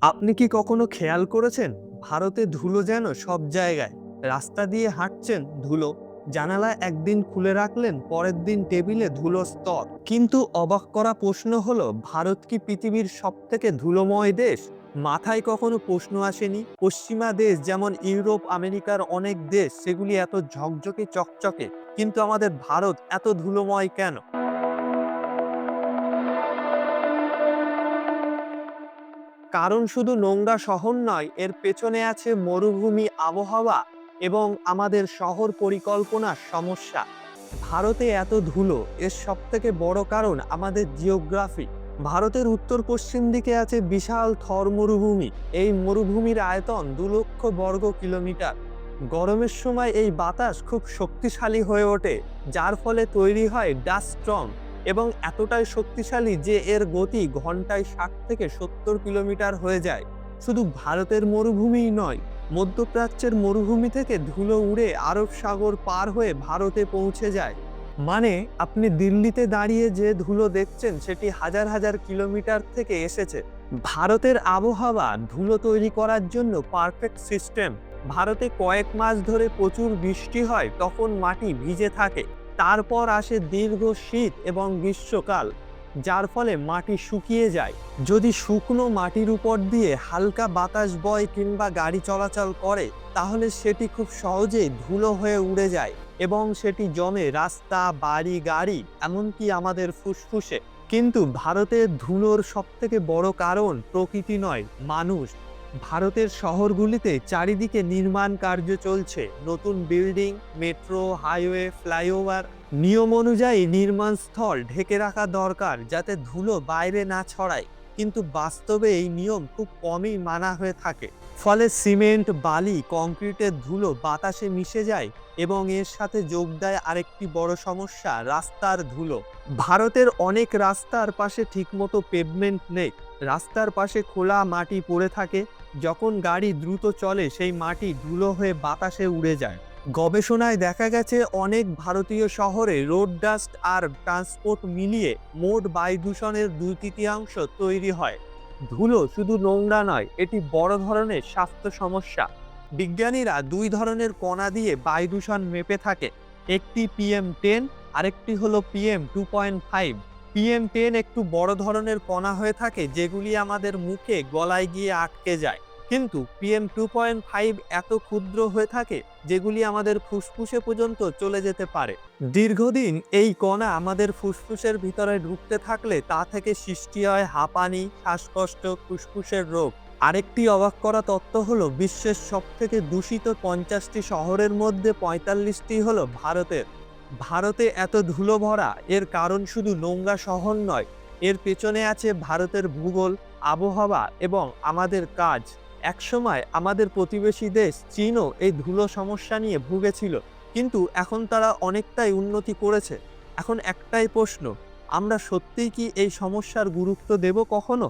আপনি কি কখনো খেয়াল করেছেন ভারতে ধুলো যেন সব জায়গায়? রাস্তা দিয়ে হাঁটছেন ধুলো, জানালা একদিন খুলে রাখলেন পরের দিন টেবিলে ধুলো স্তর। কিন্তু অবাক করা প্রশ্ন হলো, ভারত কি পৃথিবীর সব থেকে ধুলোময় দেশ? মাথায় কখনো প্রশ্ন আসেনি পশ্চিমা দেশ যেমন ইউরোপ আমেরিকার অনেক দেশ সেগুলি এত ঝকঝকে চকচকে, কিন্তু আমাদের ভারত এত ধুলোময় কেন? কারণ শুধু নোংরা শহর নয়, এর পেছনে আছে মরুভূমি আবহাওয়া এবং আমাদের শহর পরিকল্পনার সমস্যা। ভারতে এত ধুলো, এর সবথেকে বড় কারণ আমাদের জিওগ্রাফি। ভারতের উত্তর পশ্চিম দিকে আছে বিশাল থর মরুভূমি। এই মরুভূমির আয়তন 2 লক্ষ বর্গ কিলোমিটার। গরমের সময় এই বাতাস খুব শক্তিশালী হয়ে ওঠে, যার ফলে তৈরি হয় ডাস্ট স্টর্ম, এবং এতটাই শক্তিশালী যে এর গতি ঘন্টায় 60 থেকে 70 কিলোমিটার হয়ে যায়। শুধু ভারতের মরুভূমিই নয়, মধ্যপ্রাচ্যের মরুভূমি থেকে ধুলো উড়ে আরব সাগর পার হয়ে ভারতে পৌঁছে যায়। মানে, আপনি দিল্লিতে দাঁড়িয়ে যে ধুলো দেখছেন সেটি হাজার হাজার কিলোমিটার থেকে এসেছে। ভারতের আবহাওয়া ধুলো তৈরি করার জন্য পারফেক্ট সিস্টেম। ভারতে কয়েক মাস ধরে প্রচুর বৃষ্টি হয়, তখন মাটি ভিজে থাকে। তারপর আসে দীর্ঘ শীত এবং গ্রীষ্মকাল, যার ফলে মাটি শুকিয়ে যায়। যদি শুকনো মাটির উপর দিয়ে হালকা বাতাস বয় কিংবা গাড়ি চলাচল করে, তাহলে সেটি খুব সহজেই ধুলো হয়ে উড়ে যায় এবং সেটি জমে রাস্তা, বাড়ি, গাড়ি, এমনকি আমাদের ফুসফুসে। কিন্তু ভারতের ধুলোর সবথেকে বড় কারণ প্রকৃতি নয়, মানুষ। ভারতের শহরগুলিতে চারিদিকে নির্মাণ কার্য চলছে, নতুন বিল্ডিং, মেট্রো, হাইওয়ে, ফ্লাইওভার। নিয়ম অনুযায়ী নির্মাণ স্থল ঢেকে রাখা দরকার যাতে ধুলো বাইরে না ছড়ায়, কিন্তু বাস্তবে এই নিয়ম খুব কমই মানা হয়ে থাকে। ফলে সিমেন্ট, বালি, কংক্রিটের ধুলো বাতাসে মিশে যায় এবং এর সাথে যোগ দেয় আরেকটি বড় সমস্যা, রাস্তার ধুলো। ভারতের অনেক রাস্তার পাশে ঠিকমতো পেভমেন্ট নেই। রাস্তার পাশে খোলা মাটি পড়ে থাকে। যখন গাড়ি দ্রুত চলে, সেই মাটি ধুলো হয়ে বাতাসে উড়ে যায়। গবেষণায় দেখা গেছে অনেক ভারতীয় শহরে রোড ডাস্ট আর ট্রান্সপোর্ট মিলিয়ে মোট বায়ু দূষণের 2/3 তৈরি হয়। ধুলো শুধু নোংরা নয়, এটি বড় ধরনের স্বাস্থ্য সমস্যা। বিজ্ঞানীরা 2 ধরনের কণা দিয়ে বায়ু দূষণ মেপে থাকে, একটি PM10, আরেকটি হলো PM2.5। PM10 একটু বড় ধরনের কণা হয়ে থাকে, যেগুলি আমাদের মুখে, গলায় গিয়ে আটকে যায়। কিন্তু PM2.5 এত ক্ষুদ্র হয়ে থাকে যেগুলি আমাদের ফুসফুসে পর্যন্ত চলে যেতে পারে। দীর্ঘদিন এই কণা আমাদের ফুসফুসের ভিতরে ঢুকতে থাকলে তা থেকে সৃষ্টি হয় হাঁপানি, শ্বাসকষ্ট, ফুসফুসের রোগ। আরেকটি অবাক করা তথ্য হলো, বিশ্বের সবথেকে দূষিত 50টি শহরের মধ্যে 45টি হলো ভারতের। ভারতে এত ধুলো ভরা, এর কারণ শুধু নোংরা শহর নয়, এর পেছনে আছে ভারতের ভূগোল, আবহাওয়া এবং আমাদের কাজ। একসময় আমাদের প্রতিবেশী দেশ চীনও এই ধুলো সমস্যা নিয়ে ভুগেছিল, কিন্তু এখন তারা অনেকটাই উন্নতি করেছে। এখন একটাই প্রশ্ন, আমরা সত্যিই কি এই সমস্যার গুরুত্ব দেব কখনো?